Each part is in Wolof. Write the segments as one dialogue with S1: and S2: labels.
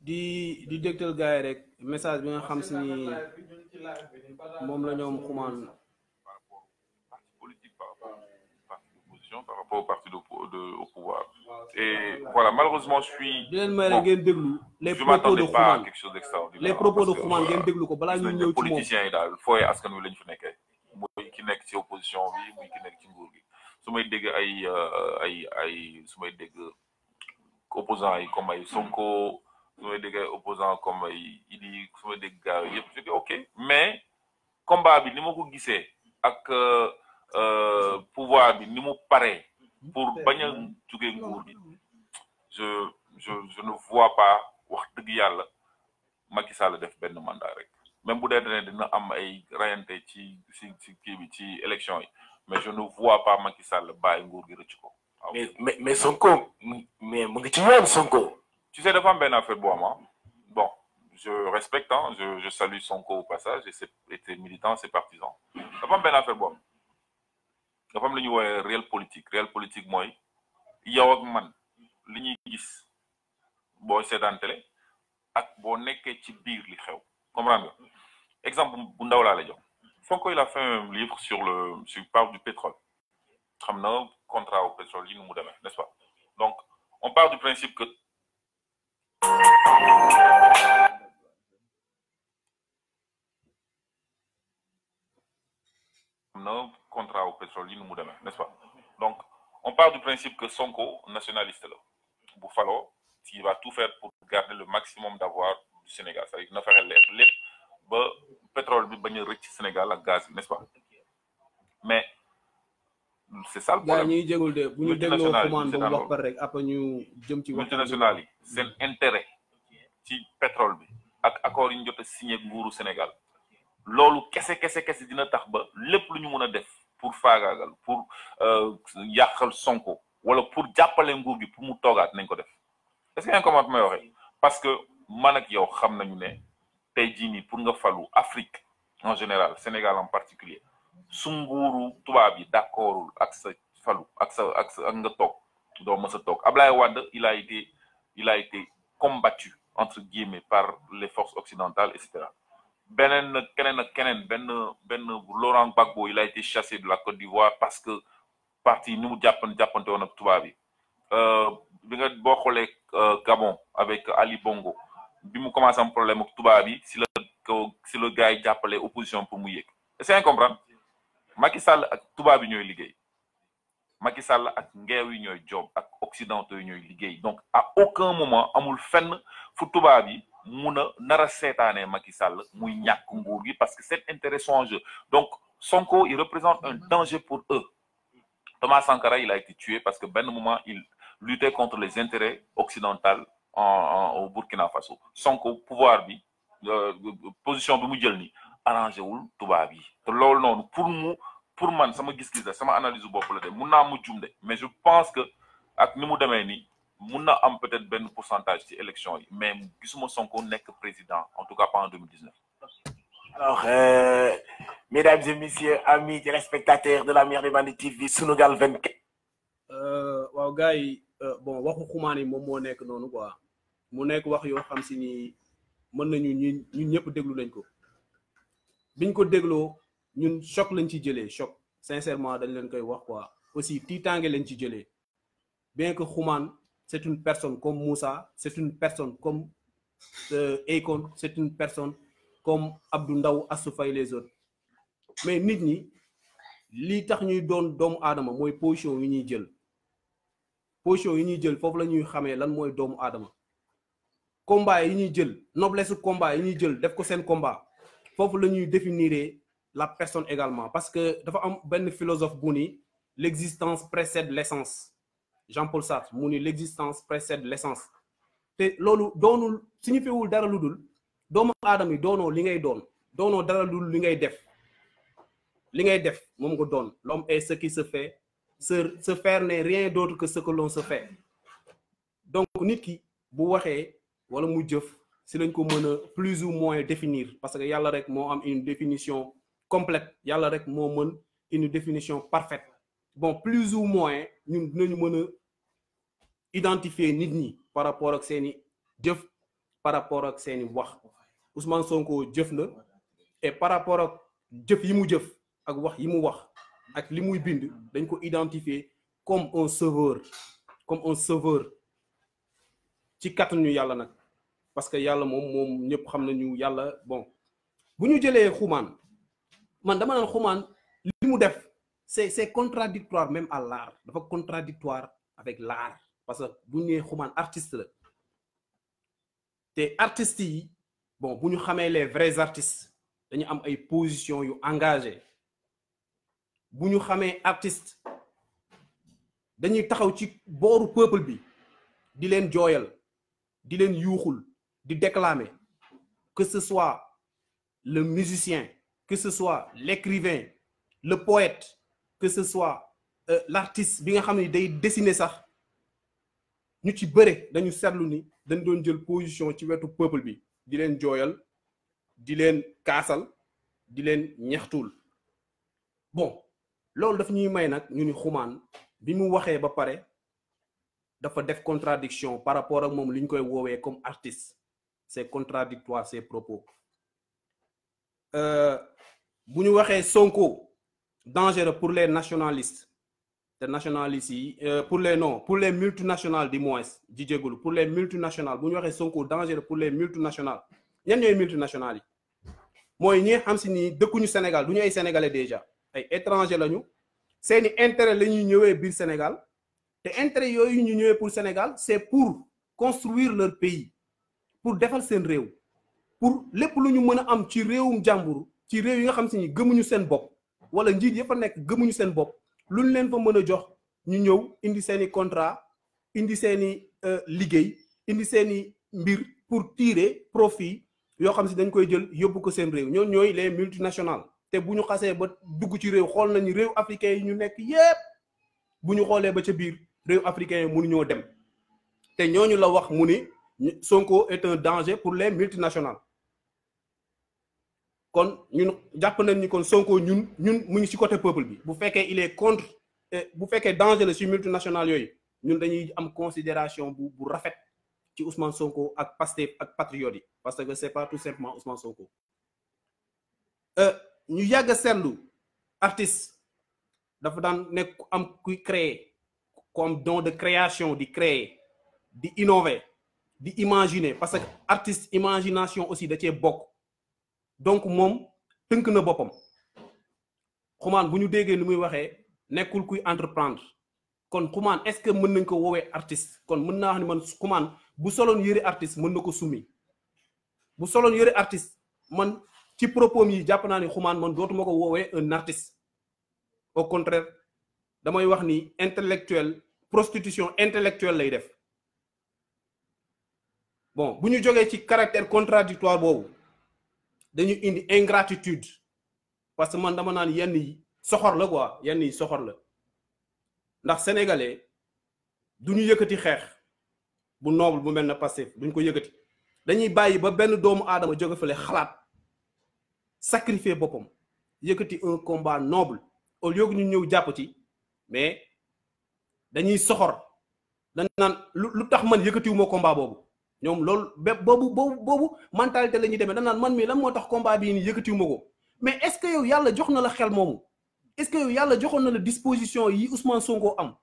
S1: di dégtal gars yi rek message bi nga xam si ni moom la ñoom xumaan
S2: par rapport au parti politique, par rapport au parti d'opposition, par rapport au parti au pouvoir. Et voilà, malheureusement, je suis.
S1: di leen may rek ngeen déglu les
S2: je
S1: propos de
S2: m'attendais pas à
S1: xumaan
S2: quelque chose d'extraordinaire.
S1: les propos de xumaan ngeen déglu ko balaa ñuy ñëw ci moom
S2: politiciens yi daal fooy askan wi lañ fi nekkee muy ki nekk ci opposition bi muy ki nekk ci nguur gi su may dégg su may dégg opposants yi comme ay Sonko su may dégg ay opposants comme ay Idi su may dégg gars yëpp je dis ok mais combat bi ni ma ko gisee ak pouvoir bi ni mu paree pour bañ a jóge nguur gi je ne vois pas wax dëgg yàlla Macky Sall def benn mandat rek même bu dee ne dina am ay rayante ci kii bi ci élection yi mais je ne vois pas Macky Sall bàyyi nguur gi rëcc ko.
S3: mais Sonko mais mu ngi ci yoon Sonko.
S2: tu sais dafa am benn affaire bu am bon je respecte je salue Sonko au passage et ses militants ses partisans dafa am benn affaire bu am dafa am lu ñuy woowee réel politique mooy yow ak man li ñuy gis boo seetaan télé ak boo nekkee ci biir li xew comprendre nga exemple bu ndaw laa la jox Sonko il a fait un livre sur parle du pétrole xam na contrat au pétrole yi nu mu demee n'est-ce pas donc on part du principe que xam na contrat au pétrole yi nu mu demee n'est-ce pas donc on part du principe que Sonko nationaliste la bu faloo il va tout faire pour garder le maximum d'avoir du Sénégal c'est-à-dire na fexe leer lépp ba pétrole bi bañ a rëcc Sénégal ak gaz bi n'est-ce pas mais c'est ça le problème.
S1: gars ñuy jégul de bu ñu dégloo xumaan ba mu wax par rek après ñu jëm ci
S2: multinationales yi seen intérêt ci pétrole bi ak accord yi ñu jot a signé nguuru Sénégal loolu kese dina tax ba lépp lu ñu mën a def pour faagaagal pour yàqal Sonko wala pour jàppale nguur gi pour mu toogaat nañ ko def est-ce que yaa ngi comment may waxee parce que man ak yow xam nañu ne tey jii nii pour nga falu Afrique en général Sénégal en particulier su nguuru tubaab yi d'accordul ak sa falu ak nga toog doo mës a toog Ablaye Wade il a été combattu entre guillemets par les forces occidentales et cetera keneen ak keneen benn Laurent Gbagbo il a été chassé de la Côte d'Ivoire parce que parti ni mu jàppante woon ak tubaab yi bi nga boo xoolee Gabon avec Ali Bongo bi mu commencé am problème ak tubaab yi si le gars yi jàppale opposition pour mu yéeg est-ce que comprendre Macky Sall ak tubaab yi ñooy liggéey Macky Sall ak ngeew yi ñooy job ak occidentaux yi ñooy liggéey donc à aucun moment amul fenn fu tubaab yi mun a nar a seetaanee Macky Sall muy ñàkk nguur gi parce que cet intérêt sont en jeu donc Sonko il représente un danger pour eux. Thomas Sankara il a été tué parce que benn moment il luttait contre les intérêts occidentaux au Burkina Faso Sonko pouvoir bi position bi mu jël ni arrangé wul tubaab yi te loolu noonu pour man sama gis-gis la sama analyse bopp la de mun naa mu jum de mais je pense que ak ni mu demee nii mun na am peut-être benn pourcentage ci élection yi mais gisuma Sonko nekk président en tout cas pas en 2019.
S3: Alors, mesdames et messieurs, amis téléspectateurs de la Mer des Bandits TV, Sunugal 24.
S1: waaw gars yi bon waxu xumaan yi moom moo nekk noonu quoi mu nekk wax yoo xam si ni mën nañu ñun ñëpp déglu nañ ko biñ ko dégloo ñun choc lañ ci jëlee choc sincèrement dañ leen koy wax quoi aussi tiitaange lañ ci jëlee bien que xumaan c'est une personne comme Moussa c'est une personne comme Akon c'est une personne comme Abdou Ndaw Assou Faye les autres mais nit ñi lii tax ñuy doon doomu aadama mooy position yi ñuy jël foofu la ñuy xamee lan mooy doomu aadama combat yi ñuy jël noblesse combat yi ñuy jël def ko seen combat foofu la ñuy définir la personne également parce que dafa am benn philosophe bu ni l'existence précède l'essence Jean-Paul Sartre mu ni l'existence précède l'essence te loolu doonul signifiewul dara lu dul doomu aadama yi doonoo li ngay doonoo dara lu dul li ngay def moom nga doon l'homme est ce qui se fait se faire n'est rien d'autre que ce que l'on se fait donc nit ki bu waxee wala mu jëf si lañ ko mën a plus ou moins définir parce que yàlla rek moo am une définition complète yàlla rek moo mën une définition parfaite bon plus ou moins ñun dinañu mën a identifier nit ñi par rapport ak seeni jëf par rapport ak seeni wax Ousmane Sonko jëf na et par rapport ak jëf yi mu jëf ak wax yi mu wax ak li muy bind dañ ko identifier comme un sauveur ci kattanu yàlla nag parce que yàlla moom ñëpp xam nañu yàlla bon bu ñu jëlee xumaan man dama naan xumaan li mu def c'est contradictoire même à l'art dafa contradictoire avec l'art parce que bu ñu nee xumaan artiste la te artistes yi bon bu ñu xamee les vrais artistes dañu am ay positions yu engagées bu ñu xamee artiste dañuy taxaw ci booru peuple bi di leen jooyal di leen yuuxul di déclamer que ce soit le musicien que ce soit l'écrivain le poète que ce soit l'artiste bi nga xam ne day dessiner sax ñu ci bëre dañu seetlu ni dañ doon jël position ci wetu peuple bi di leen jooyal di leen kaasal di leen ñaxtuul bon loolu daf ñuy may nag ñu ni xumaan bi mu waxee ba pare dafa def contradiction par rapport ak moom li ñu koy woowee comme artiste c'est contradictoire ces propos bu ñu waxee Sonko dangereux pour les nationalistes te nationalistes yi pour les multinationales du moins di jégalu pour les multinationales bu ñu waxee Sonko dangereux pour les multinationales ñan ñooy multinationales yi mooy ñi xam si ni dëkkuñu Sénégal du ñu ay sénégalais déjà ay étrangers lañu seeni intérêt la ñuy ñëwee biir Sénégal te intérêt yooyu ñu ñëwee pour Sénégal c'est pour construire leur pays pour defal seen réew pour lépp lu ñu mën a am ci réewum jàmbur ci réew yi nga xam si ni gëmuñu seen bopp wala njiit ya fa nekk gëmuñu seen bopp lu ñu leen fa mën a jox ñu ñëw indi seeni contrat indi seeni liggéey indi seeni mbir pour tirer profit yoo xam si dañ koy jël yóbbu ko seen réew ñoom ñooy les multinationales te bu ñu xasee ba dugg ci réew xool nañu réew africain yi ñu nekk yépp bu ñu xoolee ba ca biir réew africain yi mënuñoo dem te ñooñu la wax mu ni Sonko est un danger pour les multinationales kon ñun jàpp nañ ni kon Sonko ñun mu ngi ci côté peuple bi bu fekkee il est contre bu fekkee danger la ci multinationales yooyu ñun dañuy am considération bu rafet ci Ousmane Sonko ak Pastef ak patriotes yi parce que c'est pas tout simplement Ousmane Sonko ñu yàgg a seetlu artiste dafa daan nekk am kuy créer comme don de création di créer di innover di imaginer parce que artiste imagination aussi da cee bokk donc moom tënk na boppam xumaan bu ñu déggee ni muy waxee nekkul kuy entreprendre kon xumaan est-ce que mën nañ ko woowee artiste kon mën naa wax ni man xumaan bu soloon yëre artiste mën na ko summi bu soloon yëre artiste man ci propos yi jàpp naa ni xumaan man dootuma ko woowee un artiste au contraire damay wax ni intellectuel prostitution intellectuelle lay def bon bu ñu jógee ci caractère contradictoire boobu dañu indi ingratitude parce que man dama naan yenn yi soxor la quoi yenn yi soxor la ndax sénégalais du ñu yëkkati xeex bu noble bu mel na Pastef duñ ko yëkkati dañuy bàyyi ba benn doomu aadama jóge fële xalaat sacrifier boppam yëkkati un combat noble au lieu que ñu ñëw jàpp ci mais dañuy soxor dañ naan lu tax man yëkkatiwuma combat boobu ñoom loolu boobu mentalité la ñuy demee dañ naan man mii lan moo tax combat bii nii yëkkatiwuma ko mais est-ce que yow yàlla jox na la xel moomu est-ce que yow yàlla joxoon na la disposition yi Ousmane Sonko am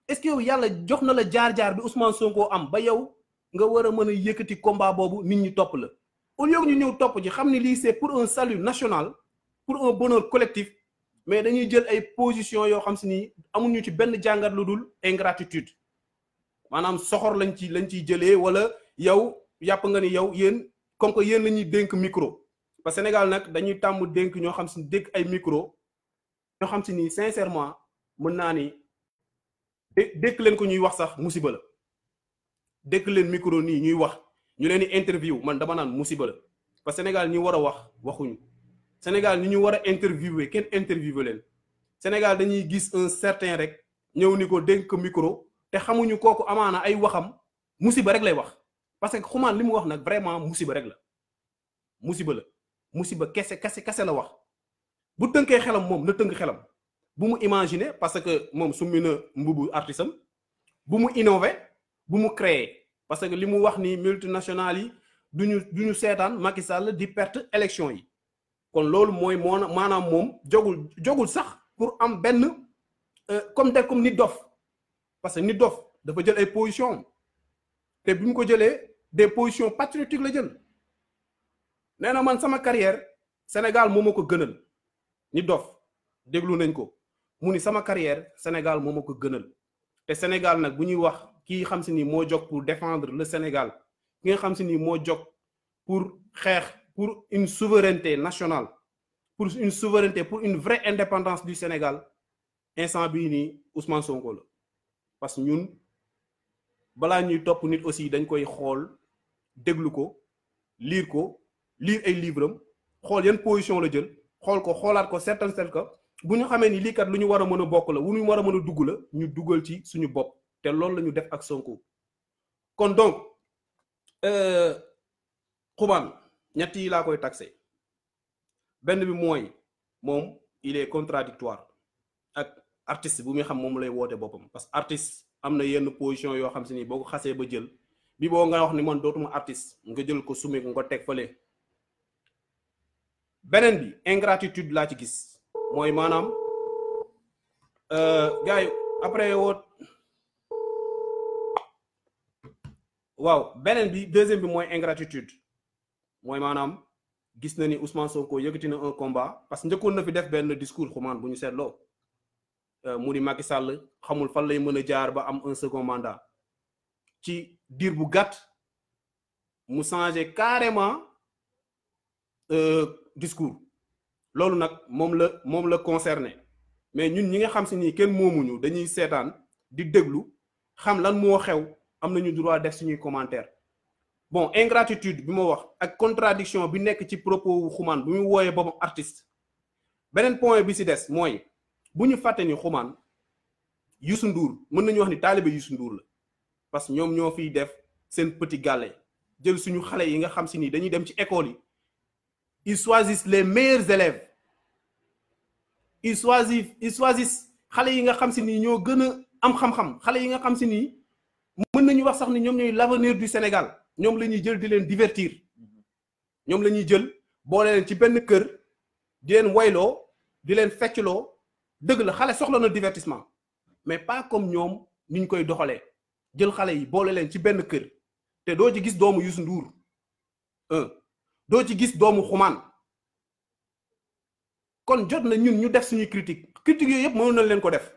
S1: est-ce que yow yàlla jox na la jaar-jaar bi Ousmane Sonko am ba yow nga war a mën a yëkkati combat boobu nit ñi topp la au lieu que ñu ñëw topp ci xam ni lii c'est pour un salut national pour un bonheur collectif mais dañuy jël ay position yoo xam si ni amuñu ci benn jàngat lu dul ingratitude maanaam soxor lañ ciy jëlee wala yow yàpp nga ni yow yéen comme que yéen la ñuy dénk micro parce que Sénégal nag dañuy tàmm dénk ñoo xam si dénk ay micro ñoo xam si ni sincèrement mën naa ni dékk leen ko ñuy wax sax musiba la dékk leen micro nii ñuy wax ñu leen di interview man dama naan musiba la parce que Sénégal ñi war a wax waxuñu Sénégal ñi ñu war a interviewé kenn interviewé leen Sénégal dañuy gis un certain rek ñëw ni ko dénk micro te xamuñu kooku amaana ay waxam musiba rek lay wax parce que xumaan li mu wax nag vraiment musiba rek la musiba kese la wax bu tënkee xelam moom na tënk xelam bu mu imaginer parce que moom summi na mbubu artiste am bu mu innover bu mu créer parce que li mu wax ni multinationales yi duñu seetaan Macky Sall di perte élection yi kon loolu mooy maanaam moom jogul sax pour am benn comme nit dof parce que nit dof dafa jël ay position te bi mu ko jëlee des positions patriotiques la jël nee na man sama carrière Sénégal moo ma ko gënal nit dof déglu nañ ko mu ni sama carrière Sénégal moo ma ko gënal te Sénégal nag bu ñuy wax kii xam si ni moo jóg pour défendre le Sénégal ki nga xam si ni moo jóg pour xeex pour une souveraineté nationale pour une souveraineté pour une vraie indépendance du Sénégal instant bii nii Ousmane Sonko la parce que ñun balaa ñuy topp nit aussi dañ koy xool déglu ko lire ay livre am xool yan position la jël xool ko xoolaat ko seetal ko bu ñu xamee ni lii kat lu ñu war a mën a bokk la wu ñu war a mën a dugg la ñu dugal ci suñu bopp te loolu la ñu def ak Sonko kon donc Xuman ñett yi laa koy taxé benn bi mooy moom il est contradictoire ak artiste bu muy xam moom lay woote boppam parce que artiste am na yenn position yoo xam si ni boo ko xasee ba jël bi boo nga wax ni man dootuma artiste nga jël ko sumé ko nga teg fële beneen bi ingratitude laa ci gis mooy maanaam gars yi après waaw beneen bi deuxième bi mooy ingratitude mooy maanaam gis na ni Ousmane Sonko yëkkati na un combat parce que njëkkoon na fi def benn discours xumaan bu ñu seetloo mu di Macky Sall xamul fan lay mën a jaar ba am un second mandat ci diir bu gàtt mu changé carrément discours loolu nag moom la concerné mais ñun ñi nga xam si nii kenn moomuñu dañuy seetaan di déglu xam lan moo xew am nañu droit def suñuy commentaire bon ingratitude bi ma wax ak contradiction bi nekk ci propos wu Xuman bu mu wooyee boppam artiste beneen point bi si des mooy bu ñu fàtte ni Xuman Youssou Ndour mën nañu wax ni taalibe Youssou Ndour la parce que ñoom ñoo fiy def seen petit gàlle jël suñu xale yi nga xam si ni dañuy dem ci école yi ils choisissent les meilleurs élèves ils choisissent xale yi nga xam si ni ñoo gën a am xam-xam xale yi nga xam si ni mën nañu wax sax ni ñoom ñooy l'avenir du Sénégal ñoom la ñuy jël di leen divertir ñoom la ñuy jël boole leen ci benn kër di leen wayloo di leen feccloo dëgg la xale soxla na divertissement mais pas comme ñoom ni ñu koy doxalee jël xale yi boole leen ci benn kër te doo ci gis doomu Youssou Ndour doo ci gis doomu Xuman kon jot na ñun ñu def suñuy critique yooyu yëpp mënoon na leen ko def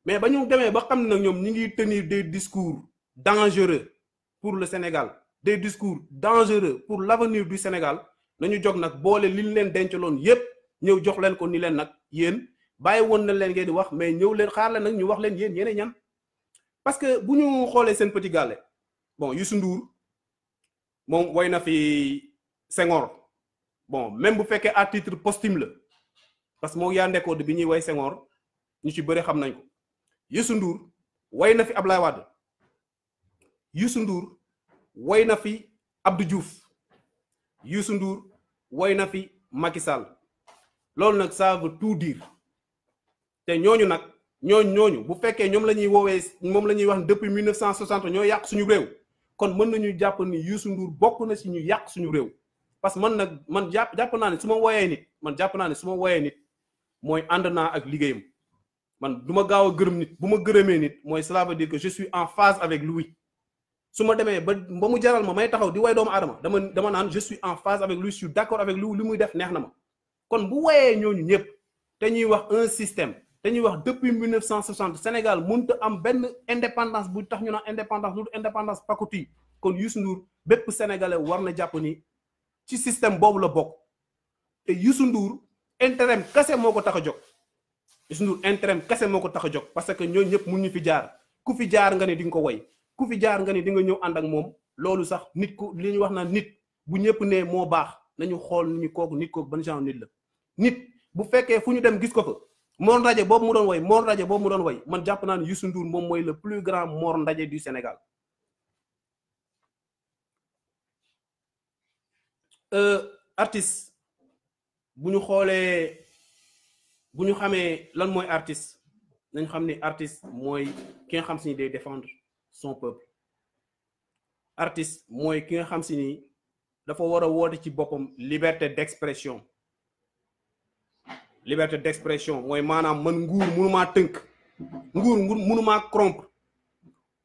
S1: mais ba ñu demee ba xam ne nag ñoom ñi ngi tenir des discours dangereux pour le Sénégal des discours dangereux pour l'avenir du Sénégal nañu jóg nag boole li ñu leen dencaloon yépp ñëw jox leen ko ni leen nag yéen bàyyi woon na leen ngeen di wax mais ñëw leen xaar leen nag ñu wax leen yéen yéen ñan parce que bu ñu xoolee seen petit gàlle bon Youssou Ndour moom woy na fi Senghor bon même bu fekkee à titre posthume la parce que moo yaa ndekkoo bi ñuy woy Senghor ñu ci bëri xam nañ ko Youssou Ndour woy na fi Ablaye Wade Youssou Ndour woy na fi Abdou Diouf Youssou Ndour woy na fi Macky Sall loolu nag ça veut tout dire te ñooñu nag ñooñu bu fekkee ñoom la ñuy woowee moom la ñuy wax depuis 1960 ñoo yàq suñu réew kon mën nañu jàpp ni Youssou Ndour bokk na si ñu yàq suñu réew parce que man jàpp naa ne su ma woyee nit mooy ànd naa ak liggéeyam man du ma gaaw a gërëm nit bu ma gërëmee nit mooy cela veut dire que je suis en phase avec lui su ma demee ba mu jaral ma may taxaw di way doomu aadama dama naan je suis en phase avec lui je suis d'accord avec lui li muy def neex na ma kon bu woyee ñooñu ñëpp te ñuy wax un système te ñuy wax depuis 1960 Sénégal mënut a am benn indépendance bu tax ñu naan indépendance lu indépendance pakoti kon Youssou Ndour bépp sénégalais war na jàpp ni ci système boobu la bokk te Youssou Ndour intérêt kese moo ko tax a jóg Youssou Ndour intérêt kese moo ko tax a jóg parce que ñooñu ñëpp mun ñu fi jaar ku fi jaar nga ne di nga ko woy ku fi jaar nga ni di nga ñëw ànd ak moom loolu sax nit ku li ñuy wax naan nit bu ñëpp ne moo baax nañu xool ni ñu kooku nit kooku ban genre nit la nit bu fekkee fu ñu dem gis ko fa Mor Ndaje boobu mu doon woy man jàpp naa ne Youssou Ndour moom mooy le plus grand Mor Ndaje du Sénégal artiste bu ñu xoolee bu ñu xamee lan mooy artiste nañ xam ni artiste mooy ki nga xam si ni day défendre son peuple artiste mooy ki nga xam si ni dafa war a woote ci boppam liberté d'expression. Liberté d'expression mooy maanaam man nguur mënumaa tënk, nguur mënumaa corrompre,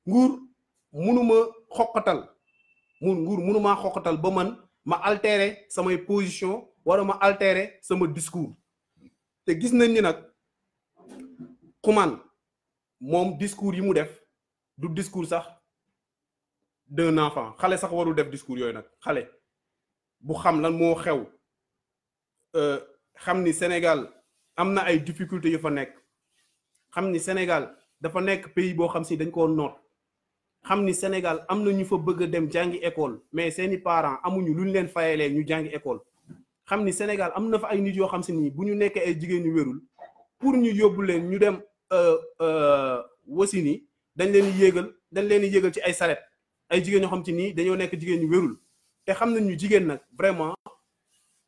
S1: nguur mënuma xoqatal, nguur mënumaa xoqatal ba man ma altérer samay position wala ma altérer sama discours. te gis nañ ni nag Xuman moom discours yi mu def du discours sax d'un enfant, xale sax warul def discours yooyu nag. xale bu xam lan moo xew, xam ni Sénégal am na ay difficultés yu fa nekk, xam ni Sénégal dafa nekk pays boo xam si dañ koo noot, xam ni Sénégal am na ñu fa bëgg a dem jàngi école mais seeni parents amuñu luñ leen fayalee ñu jàngi école, xam ni Sénégal am na fa ay nit yoo xam si ni bu ñu nekkee ay jigéen ñu wérul pour ñu yóbbu leen ñu dem wasini dañ leen di yéegal ci ay saret, ay jigéen ñoo xam ci nii dañoo nekk jigéen ñu wérul. te xam nañ ñu jigéen nag vraiment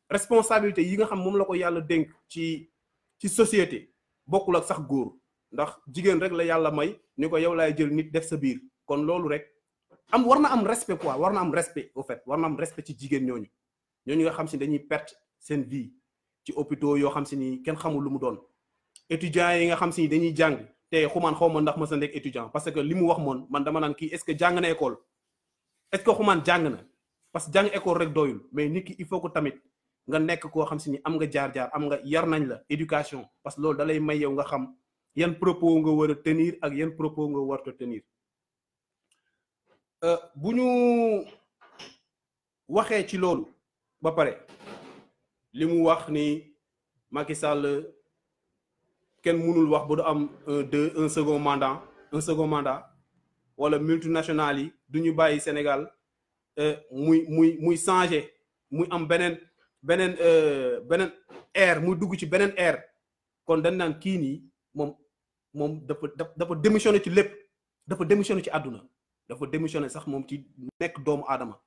S1: responsabilité yi nga xam moom la ko yàlla dénk ci société bokkul ak sax góor, ndax jigéen rek la yàlla may ni ko yow laay jël nit def sa biir. kon loolu rek war na am respect quoi, war na am respect au fait, war na am respect ci jigéen ñooñu nga xam si dañuy perte seen vie ci hôpitaux yoo xam si ni kenn xamul lu mu doon. étudiants yi nga xam si ni dañuy jàng te Xuman xaw ma ndax ma sa nekk étudiant, parce que li mu wax moon man dama naan kii est-ce que jàng na école, est-ce que Xuman jàng na, parce que jàng école rek doyul, mais nit ki il faut que tamit nga nekk koo xam si ni am nga jaar-jaar, am nga yar nañ la éducation, parce que loolu da lay may yow nga xam yan propos nga war a tenir ak yan propos nga war a tenir. bu ñu waxee ci loolu ba pare li mu wax ni Macky Sall kenn mënul wax ba du am un second mandat wala multinationales yi du ñu bàyyi Sénégal muy changer, muy am beneen ère, muy dugg ci beneen ère. kon dañ naan kii nii moom dafa démissionné ci lépp, dafa démissionné ci àdduna, dafa démissionné sax moom ci nekk doomu aadama.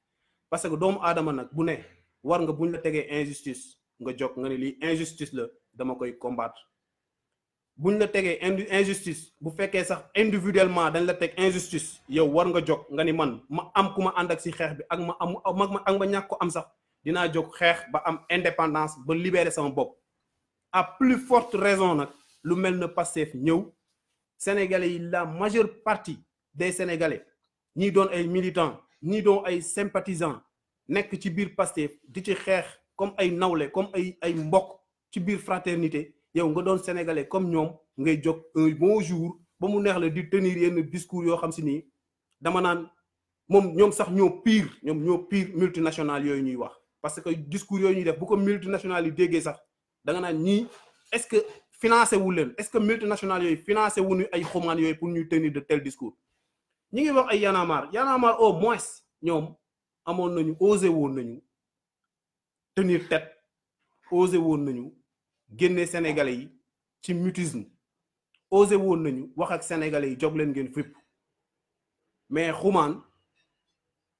S1: parce que doomu aadama nag bu ne war nga buñ la tegee injustice nga jóg nga ne lii injustice la dama koy combattre. buñ la tegee injustice bu fekkee sax individuellement dañ la teg injustice, yow war nga jóg nga ni man ma am ku ma ànd ak si xeex bi ak ma ñàkk ko am sax dinaa jóg xeex ba am indépendance ba libérer sama bopp. à plus forte raison nag lu mel ne Pastef ñëw, Sénégalais yi la majeure partie des Sénégalais ñii doon ay militants ñii doon ay sympathisants nekk ci biir Pastef di ci xeex comme ay nawle, comme ay mbokk ci biir fraternité. yow nga doon sénégalais comme ñoom ngay jóg un bon jour ba mu neex la di tenir yenn discours yoo xam si nii dama naan ñoom sax ñoo pire multinationales yooyu ñuy wax. parce que discours yooyu ñuy def bu ko multinationales yi déggee sax da nga naan ñii est-ce que financé wu leen, est-ce que multinationales yooyu financé wuñu ay Xuman yooyu pour ñuy tenir de tels discours. ñi ngi wax ay Y'en a marre au moins ñoom amoon nañu osé woon nañu tenir tête, osé woon nañu génne sénégalais yi ci mutisme, osé woon nañu wax ak sénégalais yi jóg leen ngeen fépp. mais Xuman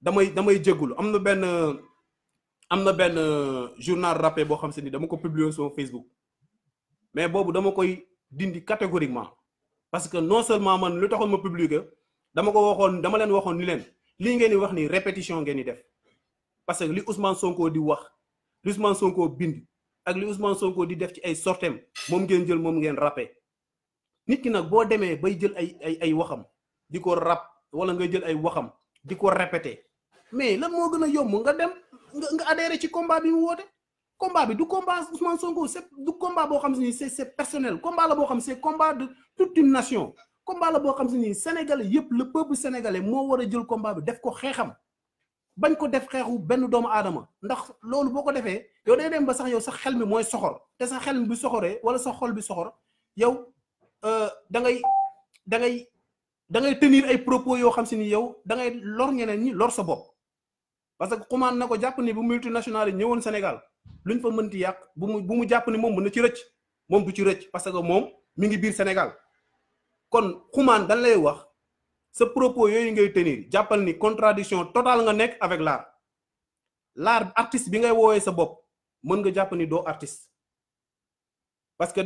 S1: damay jéggulu, am na benn journal rappé boo xam se ni dama ko publier sur Facebook, mais boobu dama koy dindi catégoriquement. parce que non seulement man lu taxoon ma publier dama leen waxoon ni leen lii ngeen di wax ni répétition ngeen di def. parce que li Ousmane Sonko di wax, li Ousmane Sonko bind ak li Ousmane Sonko di def ci ay sortem moom ngeen jël, moom ngeen rappé. nit ki nag boo demee bay jël ay waxam di ko rap wala nga jël ay waxam di ko répété, mais lan moo gën a yomb nga dem nga adhéré ci combat bi mu woote. combat bi du combat Ousmane Sonko, du combat boo xam si ni c'est personnel, combat la boo xam c'est combat de toute une nation. combat la boo xam si ni sénégalais yëpp, le peuple sénégalais moo war a jël combat bi def ko xeexam, bañ ko def xeexu benn doomu aadama. ndax loolu boo ko defee yow day dem ba sax yow sax xel mi mooy soxor, te sa xel mi bi soxoree wala sa xol bi soxor, yow da ngay tenir ay propos yoo xam si ni yow da ngay lor ñeneen ñi, lor sa bopp. parce que Xuman na ko jàpp ni bu multinational yi ñëwoon Sénégal luñ fa mënti yàq bu mu jàpp ni moom mën na ci rëcc, moom du ci rëcc parce que moom mi ngi biir Sénégal. kon Xuman dañ lay wax sa propos yooyu ngay tenir, jàppal ni contradiction totale nga nekk avec l'art artiste bi ngay woowee sa bopp mën nga jàpp ni doo artiste. parce que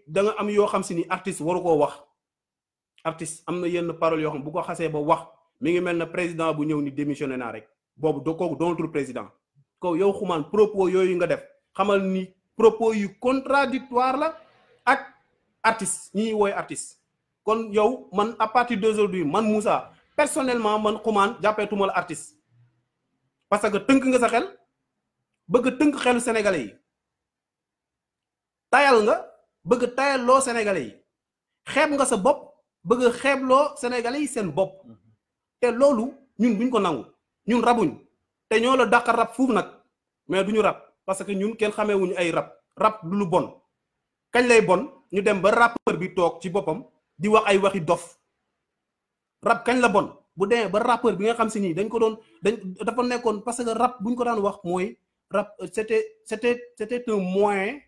S1: da nga am yoo xam si ni artiste waru koo wax. artiste am na yenn paroles yoo xam bu ko xasee ba wax mi ngi mel na président bu ñëw ni démissionné naa rek, boobu kooku doonatul président. ko yow xumaan propos yooyu nga def xamal ni propos yu contradictoire la ak artiste ñi wooy artiste kon yow man à partir d'aujourd'hui man Moussa personnellement man xumaan jàppeetuma la artiste parce que tënk nga sa xel bëgg tënk xelu sénégalais yi tayal nga bëgg tayal loo sénégalais yi xeeb nga sa bopp bëgg xeeb loo sénégalais yi seen bopp te loolu ñun duñ ko nangu ñun rabuñ te ñoo la dàq rab fuuf nag mais duñu rab parce que ñun kenn xameewuñu ay rab du lu bon kañ lay bon ñu dem ba rappeur bi toog ci boppam di wax ay waxi dof rab kañ la bon bu demee ba rappeur bi nga xam si nii dañ ko doon dafa nekkoon parce que rab buñ ko daan wax mooy rab c'était un moyen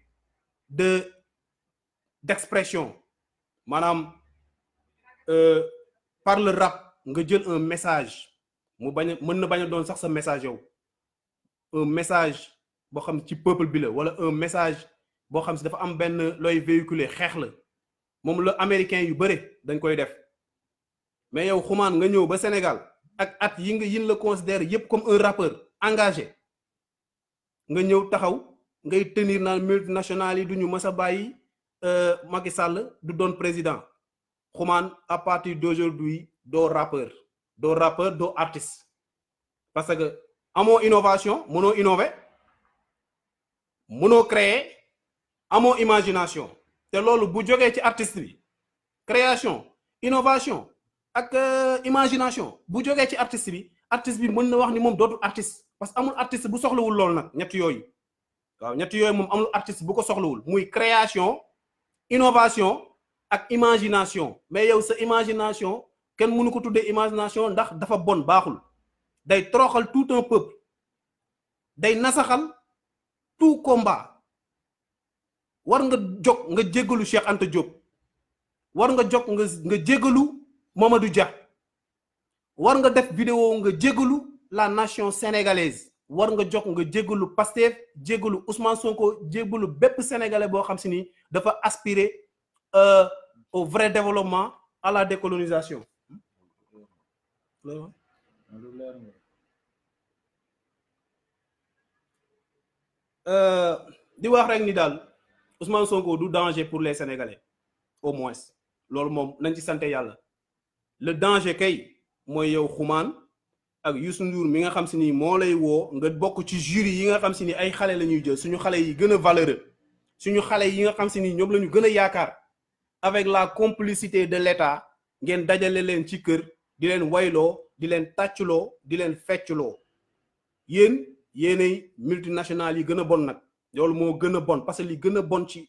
S1: d'expression maanaam par le rap nga jël un message mu bañ a mën na bañ a doon sax sa message yow un message boo xam ci peuple bi la wala un message boo xam si dafa am benn looy véhiculer xeex la moom la américain yu bëre dañ koy def mais yow xumaan nga ñëw ba Sénégal ak at yi nga yin la considère yépp comme un rappeur engagé nga ñëw taxaw ngay tenir naan multinationales yi duñu mës a bàyyi Macky Sall du doon président xumaan à partir d'aujourd'hui doo rappeur doo artiste parce que amoo innovation mënoo innover mënoo créer amoo imagination te loolu bu jógee ci artiste bi création innovation ak imagination bu jógee ci artiste bi mën na wax ni moom dootul artiste parce que amul artiste bu soxlawul loolu nag ñett yooyu waaw ñett yooyu moom amul artiste bu ko soxlawul muy création innovation ak imagination mais yow sa imagination kenn mënu ko tuddee imagination ndax dafa bon baaxul day toroxal tout un peuple day nasaxal tout combat war nga jóg nga jéggalu Cheikh Anta Diop war nga jóg nga jéggalu Mamadou Dia war nga def vidéo nga jéggalu la nation sénégalaise war nga jóg nga jéggalu Pastef jéggalu Ousmane Sonko jéggalu bépp sénégalais boo xam si ni dafa aspirer au vrai développement à la décolonisation. di wax rek ni daal Ousmane Sonko du danger pour les Sénégalais au moins loolu moom nañ ci sant yàlla le danger kay mooy yow xumaan ak Youssou Ndour mi nga xam si ni moo lay woo nga bokk ci jury yi nga xam si ni ay xale la ñuy jël suñu xale yi gën a valeureux suñu xale yi nga xam si ni ñoom la ñu gën a yaakaar avec la complicité de l'État ngeen dajale leen ci kër di leen wayloo di leen tàcculoo di leen fecculoo yéenay multinationales yi gën a bon nag loolu moo gën a bon parce que li gën a bon ci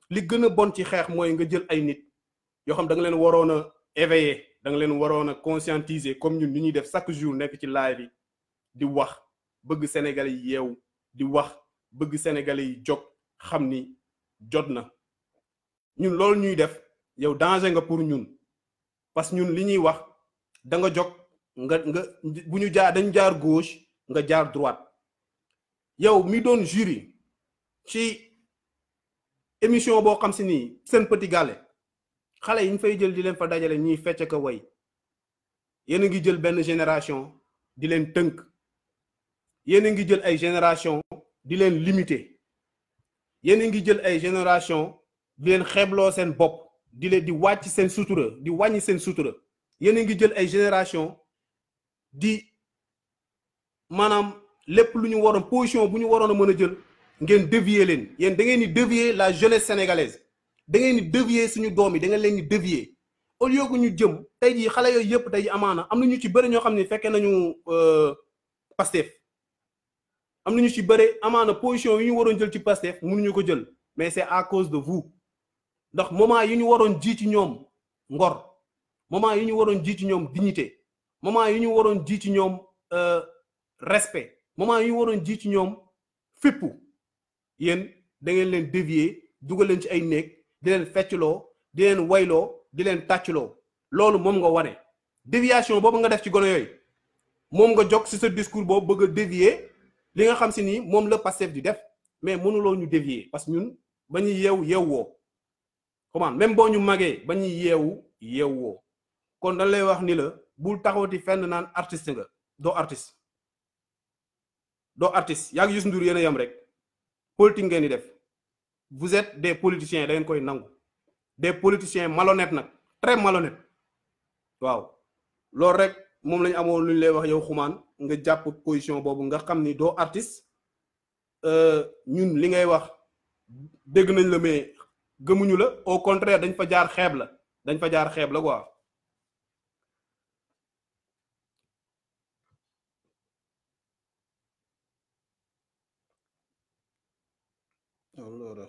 S1: li gën a bon ci xeex mooy nga jël ay nit yoo xam da nga leen waroon a éveiller da nga leen waroon a conscientiser comme ñun ni ñuy def chaque jour nekk ci live yi di wax bëgg Sénégalais yi yeewu di wax bëgg Sénégalais yi jóg xam ni jot na ñun loolu ñuy def yow danger nga pour ñun parce que ñun li ñuy wax da nga jóg nga bu ñu dañu jaar gauche nga jaar droite yow mi doon jury ci émission boo xam si nii Sen Petit Gallé xale yi ñu fay jël di leen fa dajale ñiy fecc ka way yéen a ngi jël benn génération di leen tënk yéen a ngi jël ay génération di leen limiter yéen a ngi jël ay génération di leen xeebloo seen bopp di leen di wàcc seen sutura di wàññi seen sutura yéen a ngi jël ay génération di maanaam lépp lu ñu waroon position bu ñu waroon a mën a jël ngeen dévier leen yéen da ngeen di dévier la jeunesse sénégalaise da ngeen di dévier suñu doom yi da ngeen leen di dévier au lieu que ñu jëm tey jii xale yooyu yëpp tey amaana am na ñu ci bëri ñoo xam ne fekkee nañu Pastef am na ñu ci bëri amaana position yi ñu waroon jël ci Pastef mënuñu ko jël mais c'est à cause de vous ndax moment yi ñu waroon ji ci ñoom ngor moment yi ñu waroon ji ci ñoom dignité moment yi ñu waroon ji ci ñoom respect moment yi ñu waroon ji ci ñoom fippu yéen da ngeen leen dévier dugal leen ci ay néeg di leen feccloo di leen wayloo di leen tàccloo loolu moom nga wane déviation boobu nga def ci gone yooyu moom nga jóg ci sa discours boobu bëgg a dévier li nga xam si ni moom la Pastef di def mais mënuloo ñu dévier parce que ñun ba ñuy yeewoo comment même boo ñu magee ba ñuy yeewoo kon dañ lay wax ni la bul taxawati fenn naan artiste nga doo artiste doo artiste yaa ngi Youssou Ndour yéen a yem rek politique ngeen di def vous êtes des politiciens da ngeen koy nangu des politiciens malhonnêtes nag très malhonnêtes waaw loolu rek moom lañu amoon lu ñu lay wax yow Xuman nga jàpp position boobu nga xam ni doo artiste ñun li ngay wax dégg nañ la mais gëmuñu la au contraire dañ fa jaar xeeb la quoi. Allora.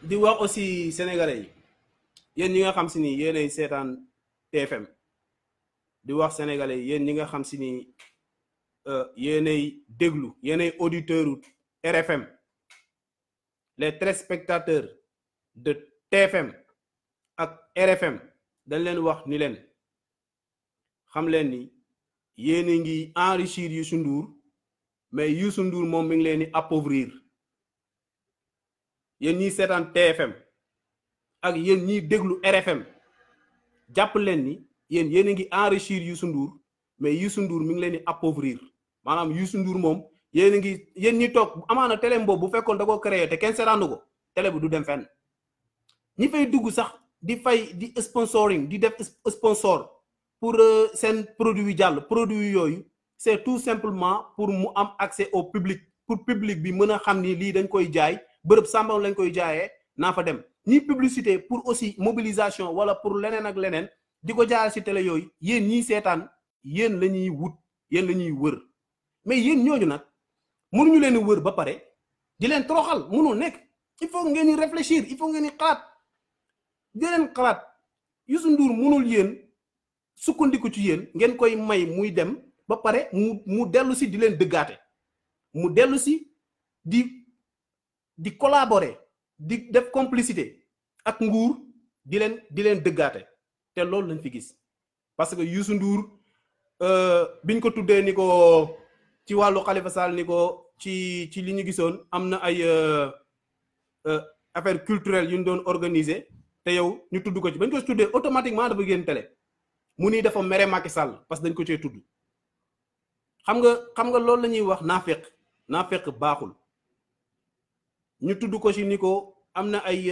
S1: di wax aussi sénégalais yi yéen ñi nga xam si ni yéenay seetaan TFM di wax sénégalais yi yéen ñi nga xam si ni yéenay déglu yéenay auditeurs RFM les téléspectateurs de TFM ak RFM dañ leen wax ni leen xam leen ni yéen a ngi enrichir Youssou Ndour mais Youssou Ndour moom mi ngi leen di appauvrir yéen ñiy seetaan TFM ak yéen ñiy déglu RFM jàpp leen ni yéen a ngi enrichir Youssou Ndour mais Youssou Ndour mi ngi leen di appauvrir maanaam Youssou Ndour moom yéen ñi toog amaana télé boobu bu fekkoon da ko créé te kenn seetaanu ko télé bi du dem fenn ñi fay dugg sax di fay di sponsoring di def sponsor pour seen produit jàll produit yooyu c'est tout simplement pour mu am accès au public pour public bi mën a xam ni lii dañ koy jaay bërëb sàmbam lañ koy jaayee naa fa dem ñi publicité pour aussi mobilisation wala pour leneen ak leneen di ko jaay ci télé yooyu yéen ñiy seetaan yéen la ñuy wut yéen la ñuy wër mais yéen ñooñu nag mënuñu leen wër ba pare di leen toroxal mënul nekk il faut ngeen di réfléchir il faut ngeen di xalaat di leen xalaat Youssou Ndour mënul yéen sukkandiku ci yéen ngeen koy may muy dem ba pare mu dellu si di leen dëggaate mu dellu si di collaborer di def complicité ak nguur di leen dëggaate te loolu lañ fi gis parce que Youssou Ndour biñ ko tuddee ni ko ci wàllu Khalifa Sall ni ko ci li ñu gisoon am na ay affaire culturelle yu ñu doon organiser te yow ñu tudd ko ci bañ ko tuddee automatiquement dafa génn télé mu ni dafa mere Macky Sall parce que dañ ko cee tudd xam nga loolu la ñuy wax naafeq baaxul ñu tudd ko ci ni ko am na ay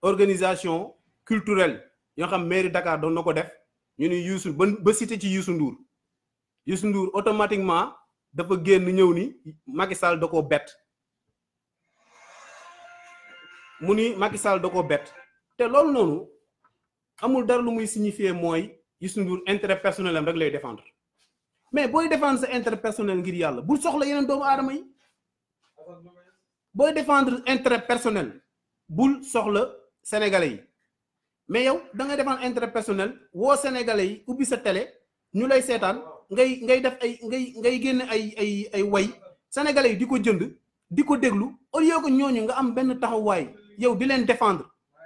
S1: organisation culturelle yoo xam mairie Dakar doon na ko def ñu ni Youssou ba cité ci Youssou Ndour automatiquement dafa génn ñëw ni Macky Sall da koo bett mu ni Macky Sall da koo bett te loolu noonu amul dara lu muy signifier mooy Youssou Ndour intérêt personnel am rek lay défendre mais booy défendre sa intérêt personnel ngir yàlla bul soxla yeneen doomu aadama yi booy défendre intérêt personnel bul soxla sénégalais yi mais yow da ngay défendre intérêt personnel woo sénégalais yi ubbi sa télé ñu lay seetaan ngay def ngay génne ay way sénégalais yi di ko jënd di ko déglu au lieu que ñooñu nga am benn taxawaay yow di leen défendre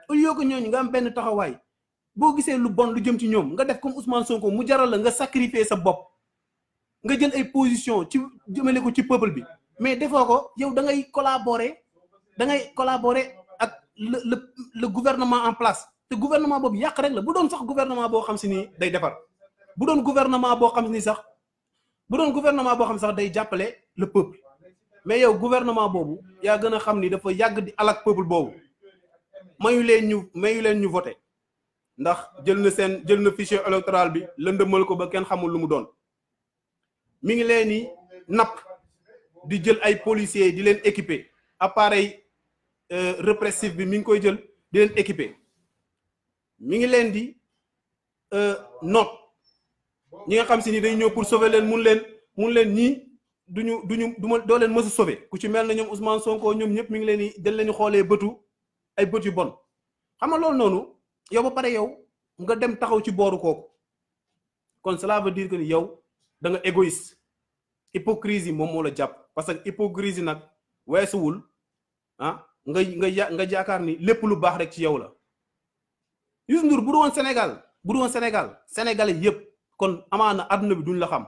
S1: au lieu que ñooñu nga am benn taxawaay boo gisee lu bon lu jëm ci ñoom nga def comme Ousmane Sonko mu jaral la nga sacrifier sa bopp nga jël ay position ci jëmale ko ci peuple bi mais defoo ko yow da ngay collaborer ak le gouvernement en place te gouvernement boobu yàq rek la bu doon sax gouvernement boo xam si ni day defar bu doon gouvernement boo xam sax day jàppale le peuple mais yow gouvernement boobu yaa gën a xam ni dafa yàgg di alak peuple boobu mayu leen ñu voté ndax jël na fichier électoral bi lëndëmal ko ba kenn xamul lu mu doon mi ngi leen ni napp di jël ay policiers di leen équiper appareil répressif bi mi ngi koy jël di leen équiper mi ngi leen di noot ñi nga xam si ni day ñëw pour sauver leen mun leen ñii doo leen mës a sauver ku ci mel na ñoom Ousmane Sonko ñoom ñëpp mi ngi leen di dañ leen xoolee ay bët yu bon xam nga loolu noonu yow ba pare yow nga dem taxaw ci booru kooku kon cela veut dire que ni yow da nga égoïste hypocrisie moom moo la jàpp parce que hypocrisie nag weesuwul nga jaakaar ni lépp lu baax rek ci yow la Youssou Ndour bu doon Sénégal sénégalais yépp kon amaana àdduna bi duñ la xam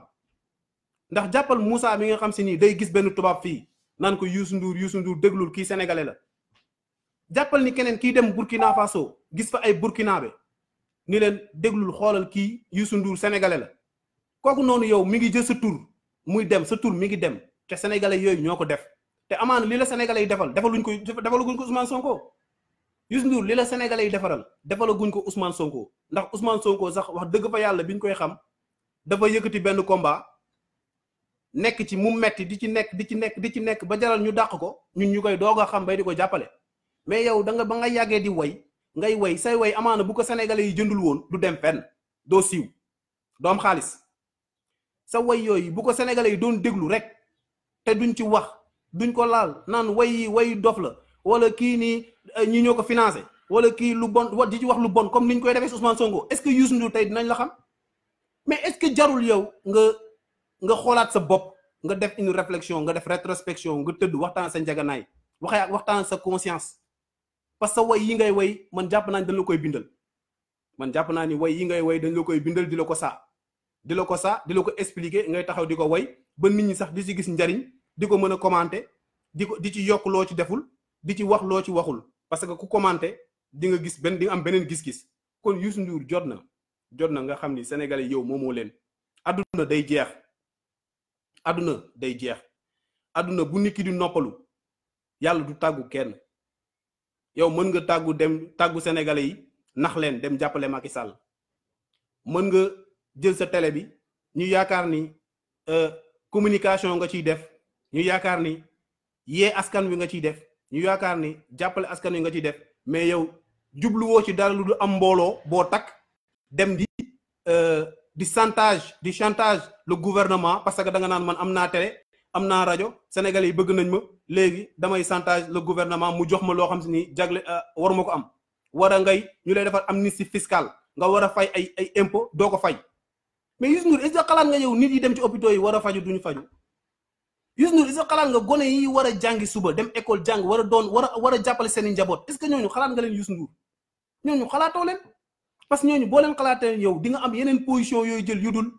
S1: ndax jàppal Moussa mi nga xam si nii day gis benn tubaab fii naan ko Youssou Ndour déglul kii sénégalais la jàppal ni keneen kii dem Burkina Faso gis fa ay burkinabé ni leen déglul xoolal kii Youssou Ndour sénégalais la kooku noonu yow mi ngi jël sa tur muy dem sa tur mi ngi dem te sénégalais yooyu ñoo ko def te amaana li la sénégalais yi defaluñ ko Ousmane Sonko Youssou Ndour li la sénégalais yi defalaguñ ko Ousmane Sonko ndax Ousmane Sonko sax wax dëgg fa yàlla biñ koy xam dafa yëkkati benn combat nekk ci mu metti di ci nekk ba jaral ñu dàq ko ñun ñu koy doog a xam bay di ko jàppale mais yow da nga ba nga yàggee di ngay way say way amaana bu ko sénégalais yi jëndul woon du dem fenn doo siiw doo am xaalis sa way yooyu bu ko sénégalais yi doon déglu rek te duñ ci wax duñ ko laal naan way dof la wala kii nii ñi ñoo ko financé wala kii lu bon di ci wax lu bon comme niñ koy defee Ousmane Sonko est-ce que Youssou Ndour tey dinañ la xam mais est-ce que jarul yow nga xoolaat sa bopp nga def une réflexion nga def rétrospection nga tëdd waxtaan sa njaganaay waxtaan sa conscience parce que way yi ngay way man jàpp naa ni dañ la koy bindal man jàpp naa ni way yi ngay way dañ la koy bindal di la ko expliquer ngay taxaw di ko way ba nit ñi sax di ci gis njariñ di ko mën a commenter di ci yokk loo ci deful di ci wax loo ci waxul parce que ku commenter di nga gis di nga am beneen gis-gis kon Youssou Ndour jot na nga xam ni sénégalais yow moomoo leen adduna day jeex adduna bu nit ki di noppalu yàlla du tàggu kenn yow mën nga tàggu sénégalais yi nax leen dem jàppale Macky Sall mën nga jël sa télé bi ñu yaakaar ni communication nga ciy def ñu yaakaar ni yee askan wi nga ciy def ñu yaakaar ni jàppale askan wi nga ciy def mais yow jubluwoo ci dara lu du am mbooloo boo takk dem di chantage le gouvernement parce que da nga naan man am naa télé am naa rajo sénégalais yi bëgg nañ ma léegi damay chantage le gouvernement mu jox ma loo xam si ni jagle waruma ko am ñu lay defar amnistie fiscale nga war a fay ay impôt doo ko fay mais Youssou Ndour est-ce que xalaat nga yow nit yi dem ci hôpitaux yi war a faju duñu faju Youssou Ndour est-ce que xalaat nga gone yi war a jàngi suba dem école jàng war a jàppale seen i njaboot est-ce que ñooñu xalaat nga leen Youssou Ndour ñooñu xalaatoo leen parce que ñooñu boo leen xalaatee yow di nga am yeneen position yooyu jël yu dul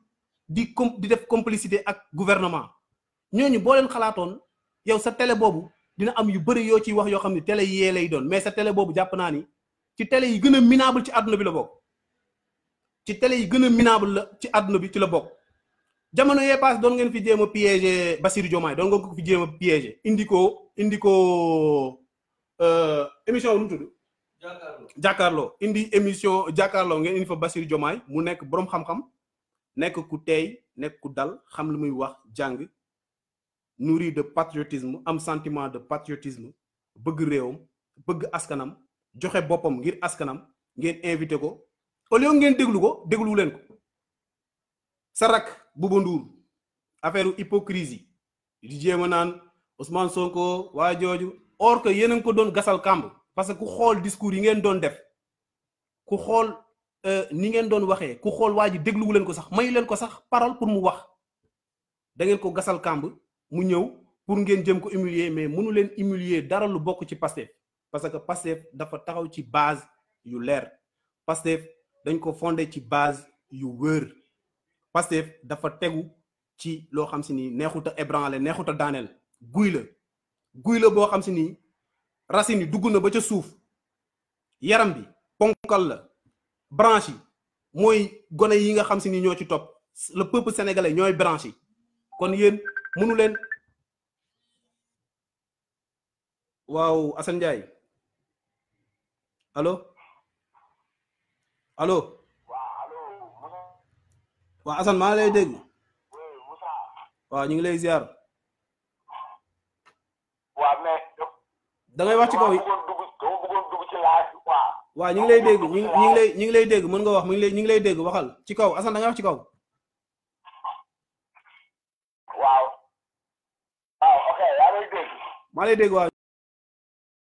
S1: di def complicité ak gouvernement ñooñu boo leen xalaatoon yow sa télé boobu dina am yu bëri yoo ciy wax yoo xam ne télé yee lay doon mais sa télé boobu jàpp naa ni ci télé yi gën a minable ci àdduna bi la bokk ci télé yi gën a minable la ci àdduna bi ci la bokk jamono yee paase doon ngeen fi jéem a piéger Bassirou Diomaye doon nga ko fi jéem a piéger indi ko émission lu mu tudd jàkkaarloo indi émission jàkkaarloo ngeen indi fa Bassirou Diomaye mu nekk boroom xam-xam nekk ku teey nekk ku dal xam lu muy wax jàng nourri de patriotisme am sentiment de patriotisme bëgg réewam bëgg askanam joxe boppam ngir askanam ngeen invité ko au lieu ngeen déglu leen ko sa rak Bouba Ndour affaire hypocrisie di jéem a naan Ousmane Sonko waa jooju or que yéen a ngi ko doon gasal kàmb parce que ku xool discours yi ngeen doon def ku xool ni ngeen doon waxee ku xool waa ji dégluwu leen ko sax mayu leen ko sax parole pour mu wax da ngeen ko gasal kàmb mu ñëw pour ngeen jëm ko humilier mais mënu leen humilier dara lu bokk ci Pastef parce que Pastef dafa taxaw ci base yu leer Pastef dañ ko fondé ci base yu wër Pastef dafa tegu ci loo xam si ni neexuta ébranler neexuta daaneel guy la boo xam si ni racine yi dugg na ba ca suuf yaram bi ponkal la branche yi mooy gone yi nga xam si ni ñoo ci topp le peuple sénégalais ñooy branche yi kon yéen mënu leen waaw Assane Ndiaye allo waaw Assane maa lay dégg waaw ñu ngi lay ziar da ngay wax ci kaw yi waaw ñu ngi lay dégg ñu ngi lay dégg mën nga wax ñu ngi lay dégg waxal ci kaw Assane da ngay wax ci kaw
S3: waaw ok yaa lay dégg
S1: maa lay dégg waaw